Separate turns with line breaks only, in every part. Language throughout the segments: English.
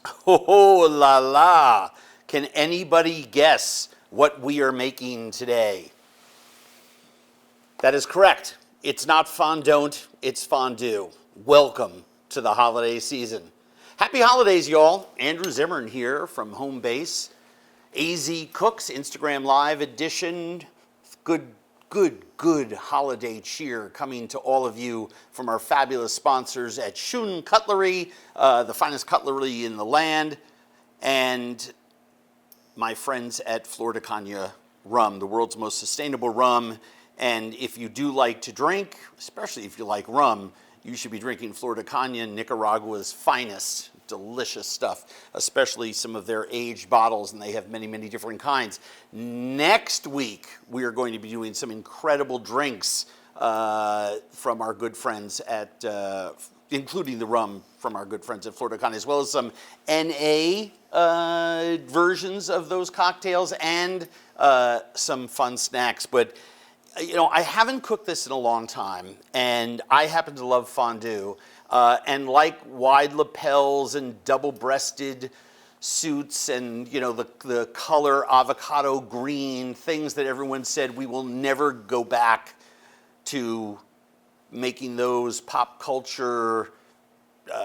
Oh la la! Can anybody guess what we are making today? That is correct. It's not fondant, it's fondue. Welcome to the holiday season. Happy holidays, y'all. Andrew Zimmern here from home base. AZ Cooks Instagram Live edition. Good holiday cheer coming to all of you from our fabulous sponsors at Shun Cutlery, the finest cutlery in the land, and my friends at Flor de Caña Rum, the world's most sustainable rum. And if you do like to drink, especially if you like rum, you should be drinking Flor de Caña, Nicaragua's finest. Delicious stuff, especially some of their aged bottles, and they have many different kinds. Next week, we are going to be doing some incredible drinks from our good friends at, including the rum from our good friends at Flor de Caña, as well as some NA versions of those cocktails and some fun snacks. But you know, I haven't cooked this in a long time, and I happen to love fondue. And like wide lapels and double-breasted suits and, you know, the color avocado green, things that everyone said we will never go back to making those pop culture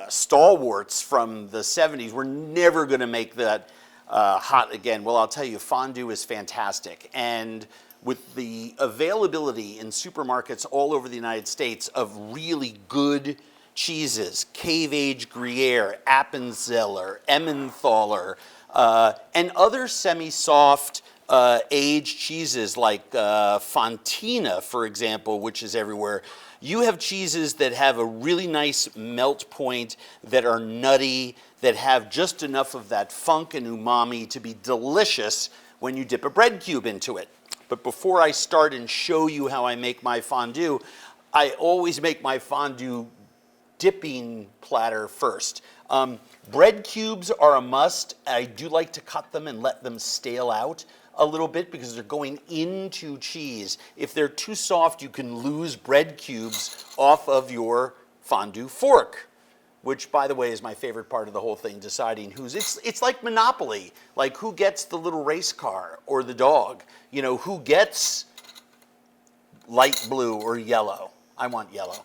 stalwarts from the 70s. We're never going to make that hot again. Well, I'll tell you, fondue is fantastic. And with the availability in supermarkets all over the United States of really good cheeses, cave-aged Gruyere, Appenzeller, Emmentaler, and other semi-soft aged cheeses like Fontina, for example, which is everywhere. You have cheeses that have a really nice melt point, that are nutty, that have just enough of that funk and umami to be delicious when you dip a bread cube into it. But before I start and show you how I make my fondue, I always make my fondue dipping platter first. Bread cubes are a must. I do like to cut them and let them stale out a little bit because they're going into cheese. If they're too soft, you can lose bread cubes off of your fondue fork, which, by the way, is my favorite part of the whole thing, deciding who's, it's like Monopoly, like who gets the little race car or the dog, you know, who gets light blue or yellow. I want yellow.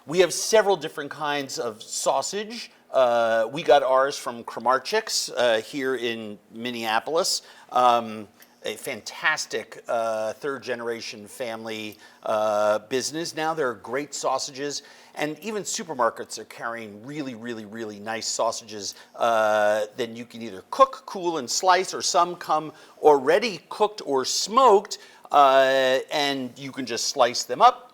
We have several different kinds of sausage. We got ours from Kramarczyk's here in Minneapolis. A fantastic third-generation family business. Now there are great sausages, and even supermarkets are carrying really nice sausages. Then you can either cook, cool, and slice, or some come already cooked or smoked, and you can just slice them up.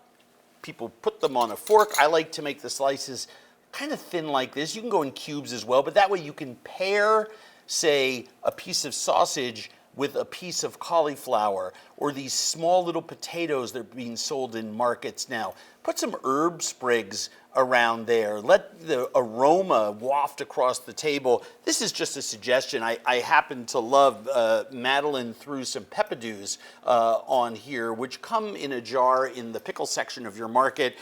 People put them on a fork. I like to make the slices kind of thin like this. You can go in cubes as well, but that way you can pair, say, a piece of sausage with a piece of cauliflower, or these small little potatoes that are being sold in markets now. Put some herb sprigs around there. Let the aroma waft across the table. This is just a suggestion. I happen to love, Madeline threw some peppadews on here, which come in a jar in the pickle section of your market.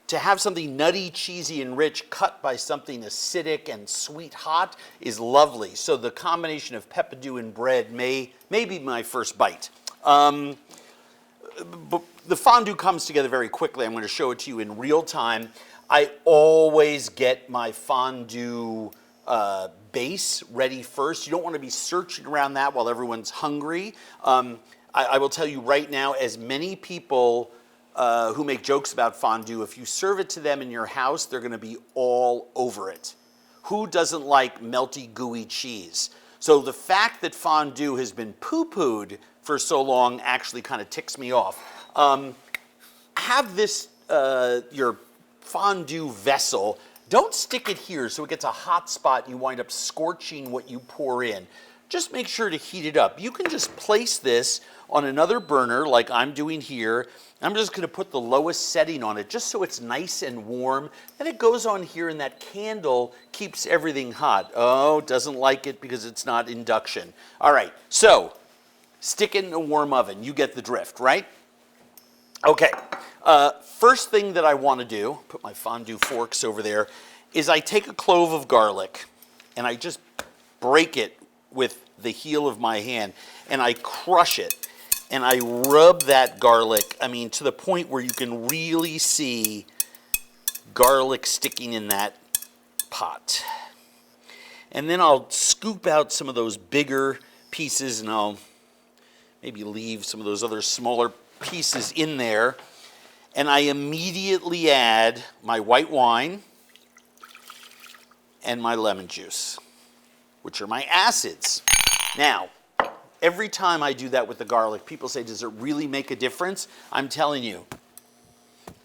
To have something nutty, cheesy, and rich cut by something acidic and sweet hot is lovely. So the combination of peppadew and bread may be my first bite. But the fondue comes together very quickly. I'm going to show it to you in real time. I always get my fondue base ready first. You don't want to be searching around that while everyone's hungry. I will tell you right now, as many people who make jokes about fondue, if you serve it to them in your house, they're going to be all over it. Who doesn't like melty, gooey cheese? So the fact that fondue has been poo-pooed for so long actually kind of ticks me off. Have this, your fondue vessel, don't stick it here so it gets a hot spot and you wind up scorching what you pour in. Just make sure to heat it up. You can just place this on another burner like I'm doing here. I'm just going to put the lowest setting on it just so it's nice and warm. Then it goes on here and that candle keeps everything hot. Oh, doesn't like it because it's not induction. All right, so stick it in a warm oven. You get the drift, right? Okay, first thing that I want to do, put my fondue forks over there, is I take a clove of garlic and I just break it with the heel of my hand, and I crush it, and I rub that garlic, I mean, to the point where you can really see garlic sticking in that pot. And then I'll scoop out some of those bigger pieces, and I'll maybe leave some of those other smaller pieces in there. And I immediately add my white wine and my lemon juice, which are my acids. Now, every time I do that with the garlic, people say, does it really make a difference? I'm telling you,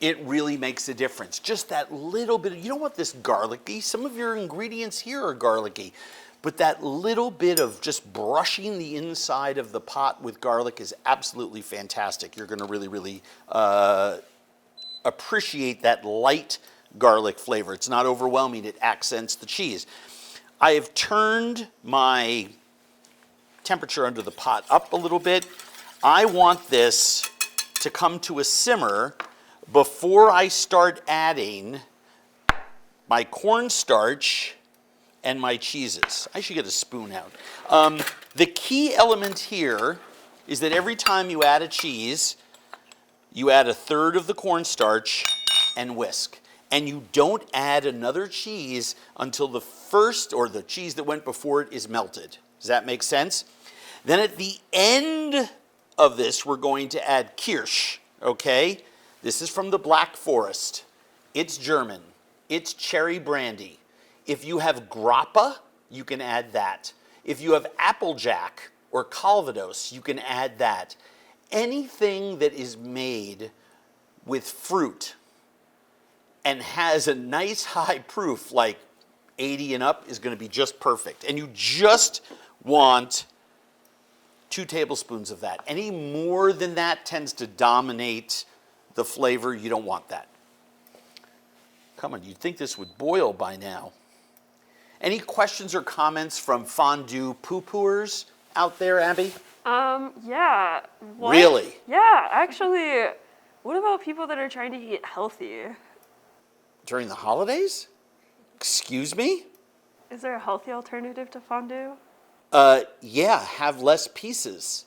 it really makes a difference. Just that little bit, you don't want this garlicky. Some of your ingredients here are garlicky. But that little bit of just brushing the inside of the pot with garlic is absolutely fantastic. You're gonna really, really appreciate that light garlic flavor. It's not overwhelming, it accents the cheese. I have turned my temperature under the pot up a little bit. I want this to come to a simmer before I start adding my cornstarch and my cheeses. I should get a spoon out. The key element here is that every time you add a cheese, you add 1/3 of the cornstarch and whisk. And you don't add another cheese until the first, or the cheese that went before it, is melted. Does that make sense? Then at the end of this, we're going to add kirsch, okay? This is from the Black Forest. It's German. It's cherry brandy. If you have grappa, you can add that. If you have applejack or calvados, you can add that. Anything that is made with fruit and has a nice high proof, like 80 and up, is going to be just perfect. And you just want 2 tablespoons of that. Any more than that tends to dominate the flavor. You don't want that. Come on, you'd think this would boil by now. Any questions or comments from fondue poo-pooers out there, Abby?
Yeah. What?
Really?
Yeah, actually, what about people that are trying to eat healthy?
During the holidays? Excuse me?
Is there a healthy alternative to fondue?
Yeah, have less pieces.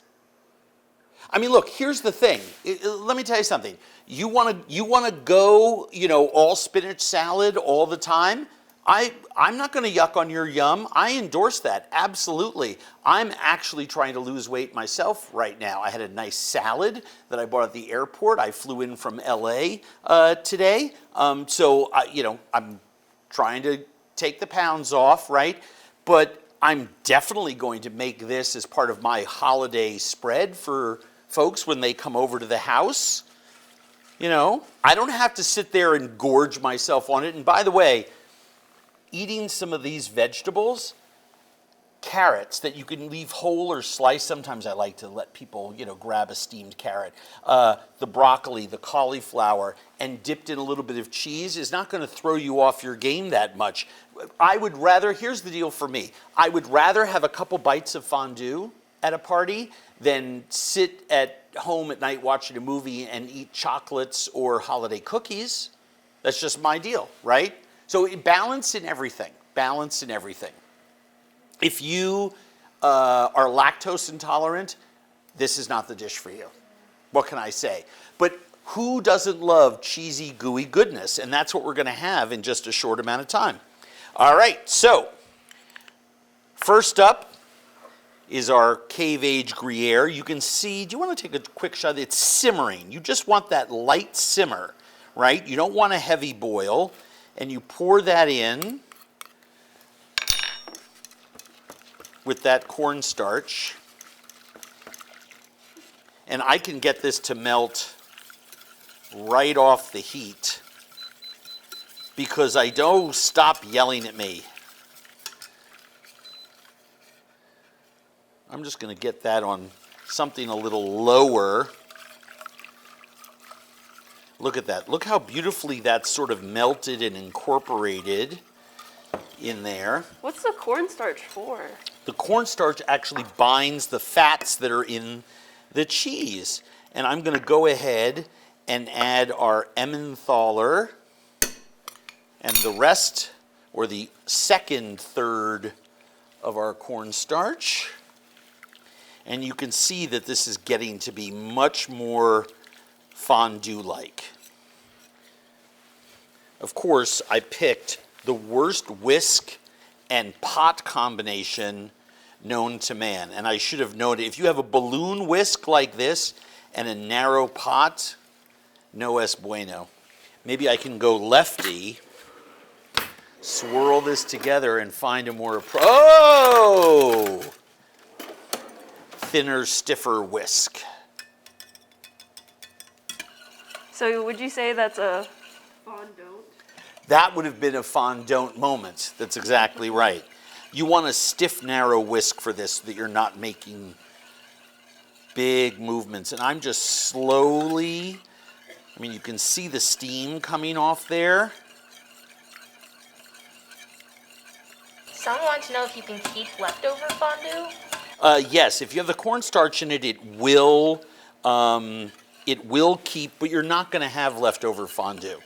I mean, look, here's the thing. Let me tell you something. You wanna go, all spinach salad all the time? I'm not gonna yuck on your yum. I endorse that, absolutely. I'm actually trying to lose weight myself right now. I had a nice salad that I bought at the airport. I flew in from LA today. So, I'm trying to take the pounds off, right? But I'm definitely going to make this as part of my holiday spread for folks when they come over to the house. I don't have to sit there and gorge myself on it. And by the way, eating some of these vegetables, carrots that you can leave whole or slice. Sometimes I like to let people, grab a steamed carrot. The broccoli, the cauliflower, and dipped in a little bit of cheese is not going to throw you off your game that much. I would rather, here's the deal for me, I would rather have a couple bites of fondue at a party than sit at home at night watching a movie and eat chocolates or holiday cookies. That's just my deal, right? So balance in everything, balance in everything. If you are lactose intolerant, this is not the dish for you. What can I say? But who doesn't love cheesy, gooey goodness? And that's what we're gonna have in just a short amount of time. All right, so first up is our cave age Gruyere. You can see, do you wanna take a quick shot? It's simmering. You just want that light simmer, right? You don't want a heavy boil. And you pour that in with that cornstarch. And I can get this to melt right off the heat because I don't stop yelling at me. I'm just going to get that on something a little lower. Look at that. Look how beautifully that's sort of melted and incorporated in there.
What's the cornstarch for?
The cornstarch actually binds the fats that are in the cheese. And I'm going to go ahead and add our Emmentaler and the rest, or the second third of our cornstarch. And you can see that this is getting to be much more fondue-like. Of course, I picked the worst whisk and pot combination known to man. And I should have noted, if you have a balloon whisk like this and a narrow pot, no es bueno. Maybe I can go lefty, swirl this together and find a more, thinner, stiffer whisk.
So would you say that's a fondant?
That would have been a fondant moment. That's exactly right. You want a stiff, narrow whisk for this so that you're not making big movements. And I'm just slowly, you can see the steam coming off there.
Someone wants to know if you can keep leftover fondue?
Yes, if you have the cornstarch in it, it will keep, but you're not going to have leftover fondue.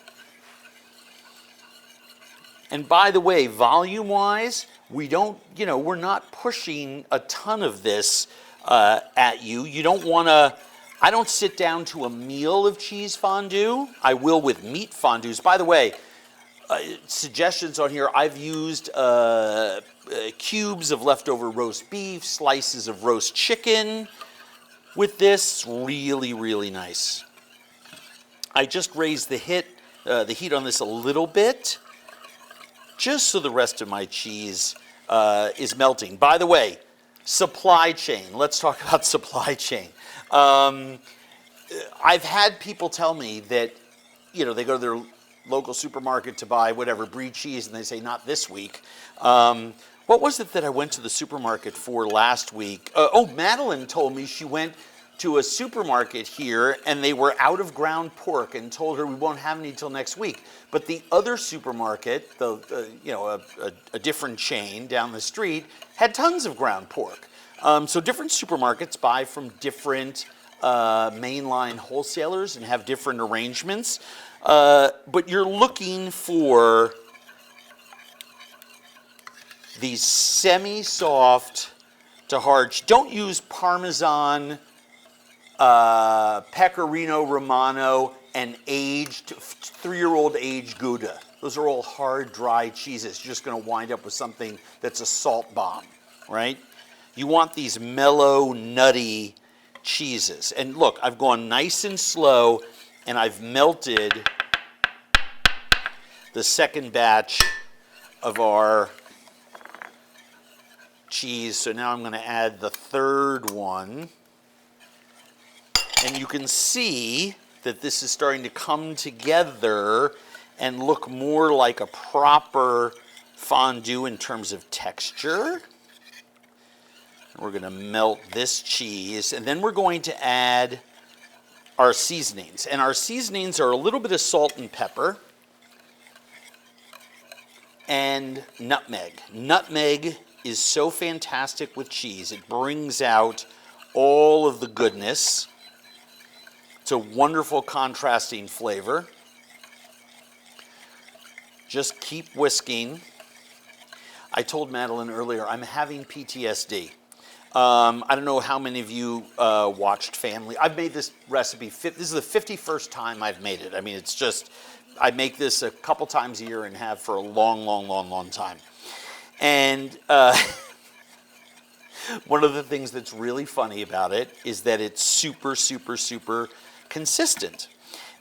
And by the way, volume-wise, we're not pushing a ton of this at you. You don't want to, I don't sit down to a meal of cheese fondue. I will with meat fondues. By the way, suggestions on here, I've used cubes of leftover roast beef, slices of roast chicken with this. Really, really nice. I just raised the heat on this a little bit, just so the rest of my cheese is melting. By the way, supply chain. Let's talk about supply chain. I've had people tell me that, they go to their local supermarket to buy whatever brie cheese, and they say, not this week. What was it that I went to the supermarket for last week? Madeline told me she went to a supermarket here and they were out of ground pork and told her we won't have any till next week. But the other supermarket, a different chain down the street, had tons of ground pork. So different supermarkets buy from different mainline wholesalers and have different arrangements. But you're looking for these semi-soft to hard. Don't use Parmesan, Pecorino Romano, and aged 3-year-old aged Gouda. Those are all hard, dry cheeses. You're just going to wind up with something that's a salt bomb, right? You want these mellow, nutty cheeses. And look, I've gone nice and slow, and I've melted the second batch of our cheese. So now I'm going to add the third one. And you can see that this is starting to come together and look more like a proper fondue in terms of texture. We're going to melt this cheese, and then we're going to add our seasonings. And our seasonings are a little bit of salt and pepper and nutmeg. Nutmeg is so fantastic with cheese. It brings out all of the goodness. It's a wonderful contrasting flavor. Just keep whisking. I told Madeline earlier, I'm having PTSD. I don't know how many of you watched Family. I've made this recipe, this is the 51st time I've made it. It's just, I make this a couple times a year and have for a long time. And one of the things that's really funny about it is that it's super consistent.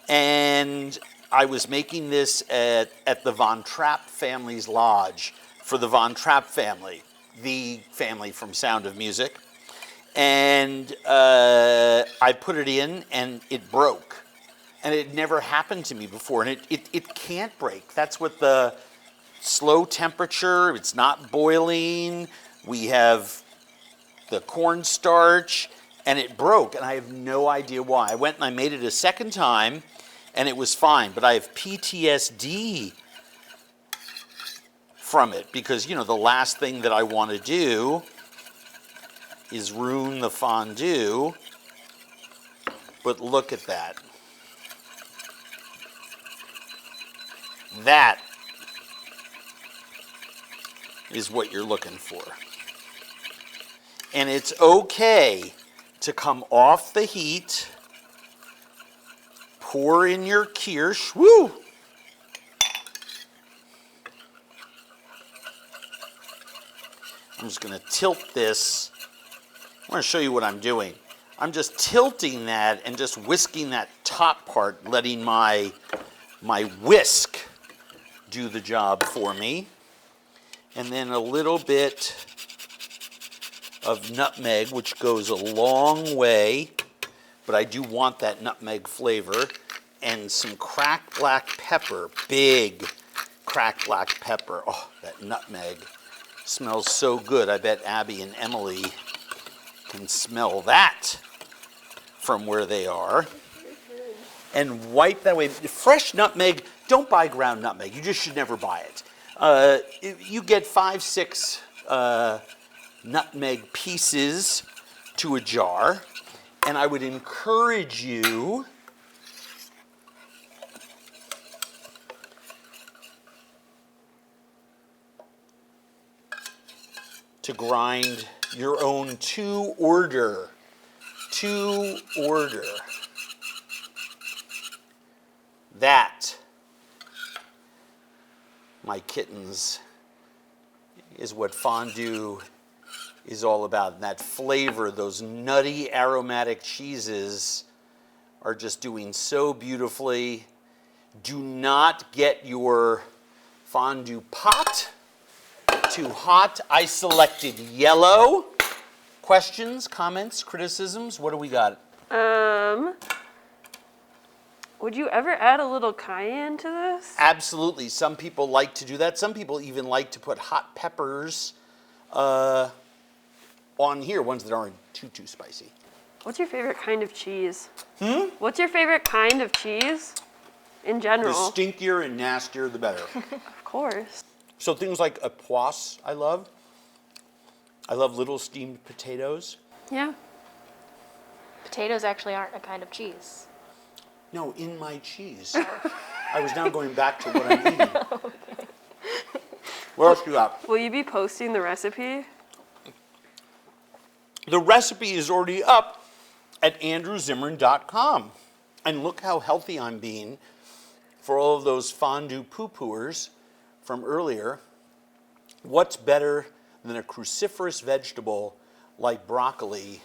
And I was making this at the Von Trapp family's lodge for the Von Trapp family, the family from Sound of Music. And I put it in and it broke. And it never happened to me before. And it can't break. That's what the slow temperature, it's not boiling. We have the cornstarch, and it broke, and I have no idea why. I went and I made it a second time, and it was fine, but I have PTSD from it because, the last thing that I want to do is ruin the fondue, but look at that. is what you're looking for. And it's okay to come off the heat, pour in your kirsch, woo! I'm just gonna tilt this. I wanna show you what I'm doing. I'm just tilting that and just whisking that top part, letting my whisk do the job for me. And then a little bit of nutmeg, which goes a long way, but I do want that nutmeg flavor, and some cracked black pepper, big cracked black pepper. Oh, that nutmeg smells so good. I bet Abby and Emily can smell that from where they are. And wipe that way. Fresh nutmeg, don't buy ground nutmeg. You just should never buy it. You get 5, 6 nutmeg pieces to a jar, and I would encourage you to grind your own to order. That, my kittens, is what fondue is all about. And that flavor, those nutty aromatic cheeses are just doing so beautifully. Do not get your fondue pot too hot. I selected yellow. Questions, comments, criticisms? What do we got?
Would you ever add a little cayenne to this?
Absolutely. Some people like to do that. Some people even like to put hot peppers on here, ones that aren't too spicy.
What's your favorite kind of cheese? What's your favorite kind of cheese in general?
The stinkier and nastier, the better.
Of course.
So things like a poisse, I love. I love little steamed potatoes.
Yeah.
Potatoes actually aren't a kind of cheese.
No, in my cheese. I was now going back to what I'm eating.
Okay.
What else do you got?
Will you be posting the recipe?
The recipe is already up at andrewzimmern.com. And look how healthy I'm being for all of those fondue poo-pooers from earlier. What's better than a cruciferous vegetable like broccoli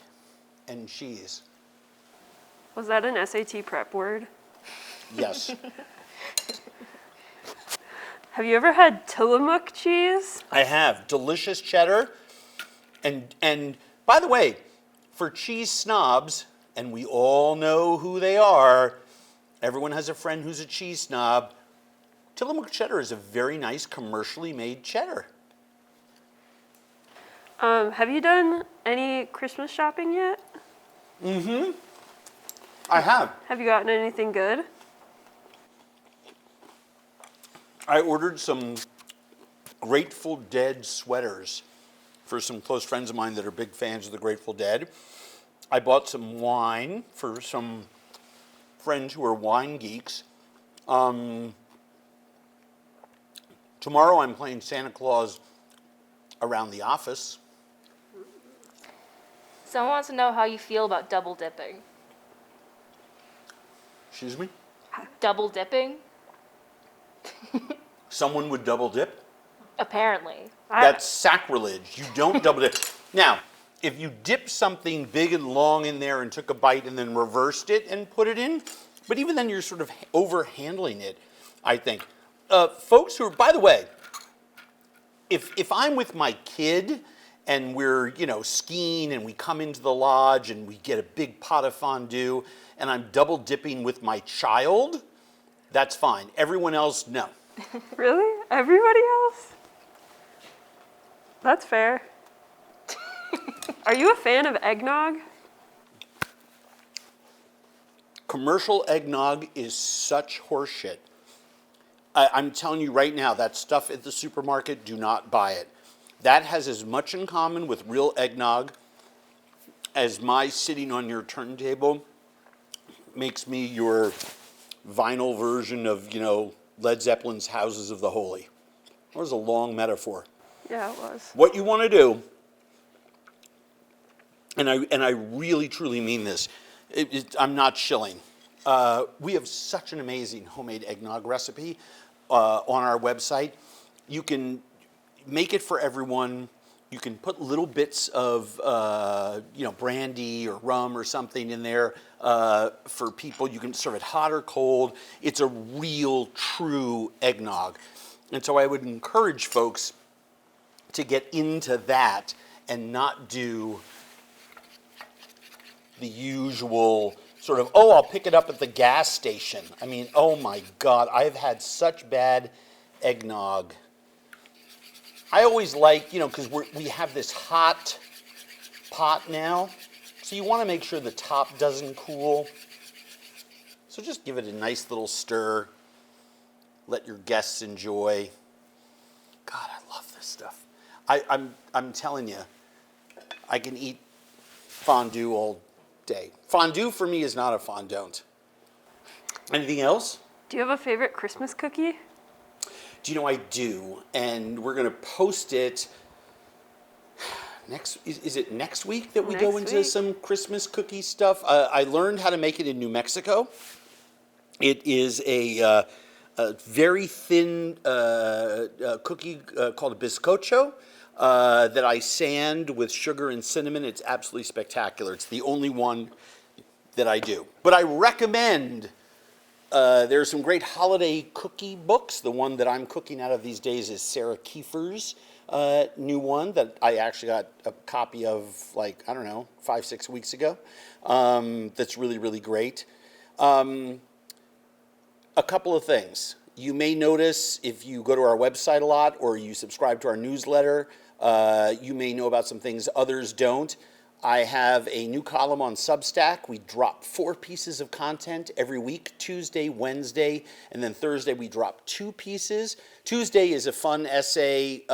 and cheese?
Was that an SAT prep word?
Yes.
Have
you ever had Tillamook cheese?
I have. Delicious cheddar. And by the way, for cheese snobs, and we all know who they are, everyone has a friend who's a cheese snob, Tillamook cheddar is a very nice commercially made cheddar.
Have you done any Christmas shopping yet?
Mm-hmm. I have.
Have you gotten anything good?
I ordered some Grateful Dead sweaters for some close friends of mine that are big fans of the Grateful Dead. I bought some wine for some friends who are wine geeks. Tomorrow I'm playing Santa Claus around the office.
Someone wants to know how you feel about double dipping.
Excuse me?
Double dipping?
Someone would double dip?
Apparently.
That's sacrilege. You don't double dip. Now, if you dip something big and long in there and took a bite and then reversed it and put it in, but even then you're sort of over-handling it, I think. Folks who are, by the way, if I'm with my kid and we're, skiing and we come into the lodge and we get a big pot of fondue and I'm double dipping with my child, that's fine. Everyone else, no.
Really? Everybody else? That's fair. Are you a fan of eggnog?
Commercial eggnog is such horseshit. I'm telling you right now, that stuff at the supermarket, do not buy it. That has as much in common with real eggnog as my sitting on your turntable makes me your vinyl version of, Led Zeppelin's Houses of the Holy. That was a long metaphor.
Yeah, it was.
What you want to do, and I really truly mean this, I'm not shilling. We have such an amazing homemade eggnog recipe on our website. You can make it for everyone. You can put little bits of brandy or rum or something in there for people. You can serve it hot or cold. It's a real, true eggnog. And so I would encourage folks to get into that and not do the usual sort of, oh, I'll pick it up at the gas station. I mean, oh my God, I've had such bad eggnog. I always like, because we have this hot pot now, so you want to make sure the top doesn't cool. So just give it a nice little stir. Let your guests enjoy. God, I love this stuff. I'm telling you, I can eat fondue all day. Fondue for me is not a fondant. Anything else?
Do you have a favorite Christmas cookie?
Do you know I do? And we're going to post it next. Is it next week that we go
Next
into
week.
some Christmas cookie stuff? I learned how to make it in New Mexico. It is a very thin cookie called a bizcocho that I sand with sugar and cinnamon. It's absolutely spectacular. It's the only one that I do. But I recommend, there are some great holiday cookie books. The one that I'm cooking out of these days is Sarah Kiefer's new one that I actually got a copy of 5-6 weeks ago. That's really, really great. A couple of things. You may notice if you go to our website a lot or you subscribe to our newsletter, you may know about some things others don't. I have a new column on Substack. We drop 4 pieces of content every week, Tuesday, Wednesday, and then Thursday we drop 2 pieces. Tuesday is a fun essay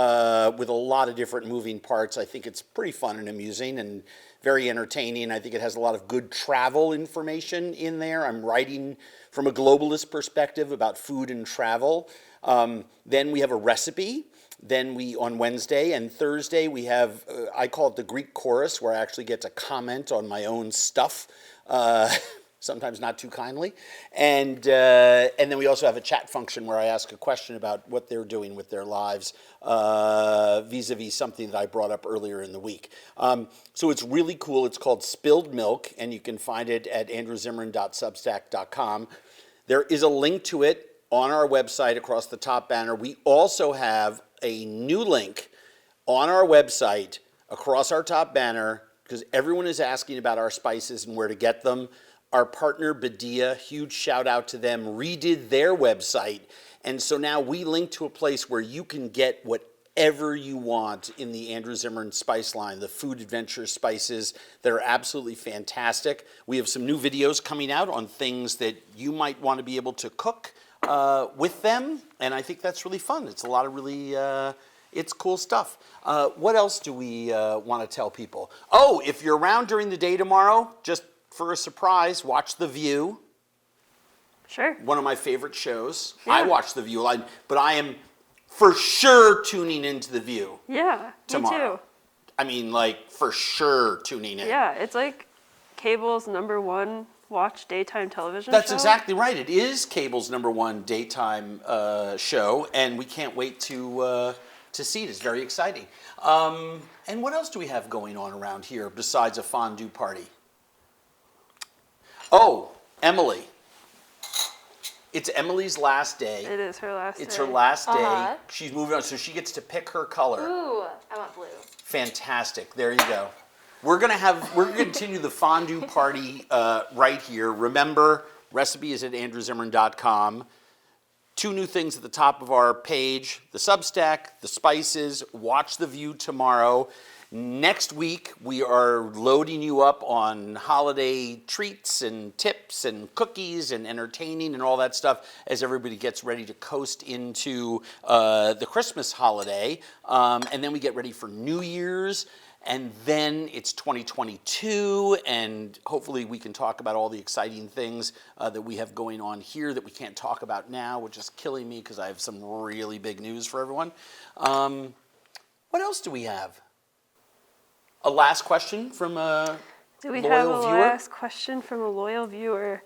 with a lot of different moving parts. I think it's pretty fun and amusing and very entertaining. I think it has a lot of good travel information in there. I'm writing from a globalist perspective about food and travel. Then we have a recipe. Then on Wednesday and Thursday, we have, I call it the Greek chorus, where I actually get to comment on my own stuff, sometimes not too kindly. And then we also have a chat function where I ask a question about what they're doing with their lives vis-a-vis something that I brought up earlier in the week. So it's really cool. It's called Spilled Milk, and you can find it at andrewzimmern.substack.com. There is a link to it on our website across the top banner. We also have a new link on our website across our top banner because everyone is asking about our spices and where to get them. Our partner Badia, huge shout out to them, redid their website. And so now we link to a place where you can get whatever you want in the Andrew Zimmern spice line, the food adventure spices that are absolutely fantastic. We have some new videos coming out on things that you might want to be able to cook with them, and I think that's really fun. It's a lot of really, it's cool stuff. What else do we want to tell people? Oh, if you're around during the day tomorrow, just for a surprise, watch The View.
Sure.
One of my favorite shows.
Yeah.
I watch The View, but I am for sure tuning into The View
Yeah,
tomorrow.
me too.
I mean, for sure tuning in.
Yeah, it's like cable's #1 watch daytime television
That's
show.
exactly right. It is cable's #1 daytime show, and we can't wait to see it. It's very exciting. And what else do we have going on around here besides a fondue party? Oh, Emily. It's Emily's last day.
It is her last day.
It's her last day.
Uh-huh.
She's moving on, so she gets to pick her color.
Ooh, I want blue.
Fantastic. There you go. We're gonna continue the fondue party right here. Remember, recipe is at andrewzimmern.com. 2 new things at the top of our page: the Substack, the spices. Watch The View tomorrow. Next week, we are loading you up on holiday treats and tips and cookies and entertaining and all that stuff as everybody gets ready to coast into the Christmas holiday. And then we get ready for New Year's. And then it's 2022, and hopefully we can talk about all the exciting things that we have going on here that we can't talk about now, which is killing me because I have some really big news for everyone. What else do we have? A last question from a
Do we
loyal
have a
viewer?
last question from a loyal viewer?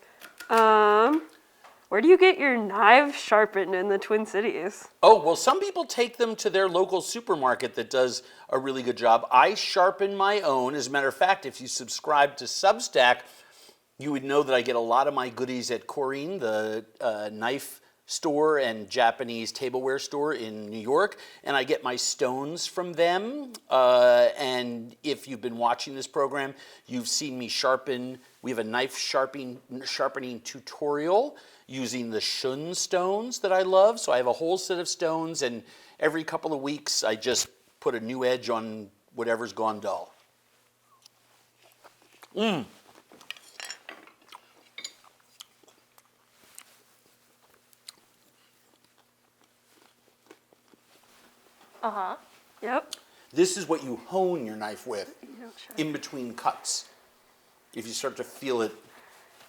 Where do you get your knives sharpened in the Twin Cities?
Oh, well, some people take them to their local supermarket that does a really good job. I sharpen my own. As a matter of fact, if you subscribe to Substack, you would know that I get a lot of my goodies at Corrine, the knife store and Japanese tableware store in New York, and I get my stones from them. And if you've been watching this program, you've seen me sharpen. We have a knife sharpening tutorial using the shun stones that I love. So I have a whole set of stones, and every couple of weeks I just put a new edge on whatever's gone dull.
Uh-huh.
Yep.
This is what you hone your knife with
Don't sharpen.
in between cuts. If you start to feel it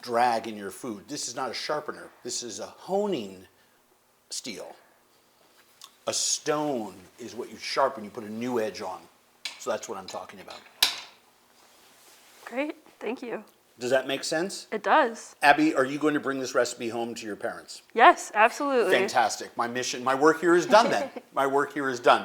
drag in your food. This is not a sharpener. This is a honing steel. A stone is what you sharpen. You put a new edge on. So that's what I'm talking about.
Great. Thank you.
Does that make sense?
It does.
Abby, are you going to bring this recipe home to your parents?
Yes, absolutely.
Fantastic. My work here is done then. My work here is done.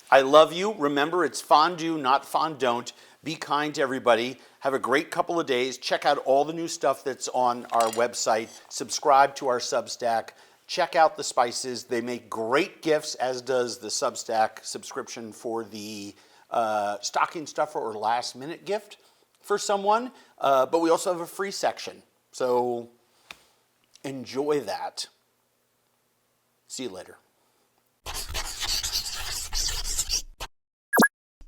I love you. Remember, it's fondue, not fondant. Be kind to everybody. Have a great couple of days. Check out all the new stuff that's on our website. Subscribe to our Substack. Check out the spices. They make great gifts, as does the Substack subscription for the stocking stuffer or last minute gift for someone. But we also have a free section. So enjoy that. See you later.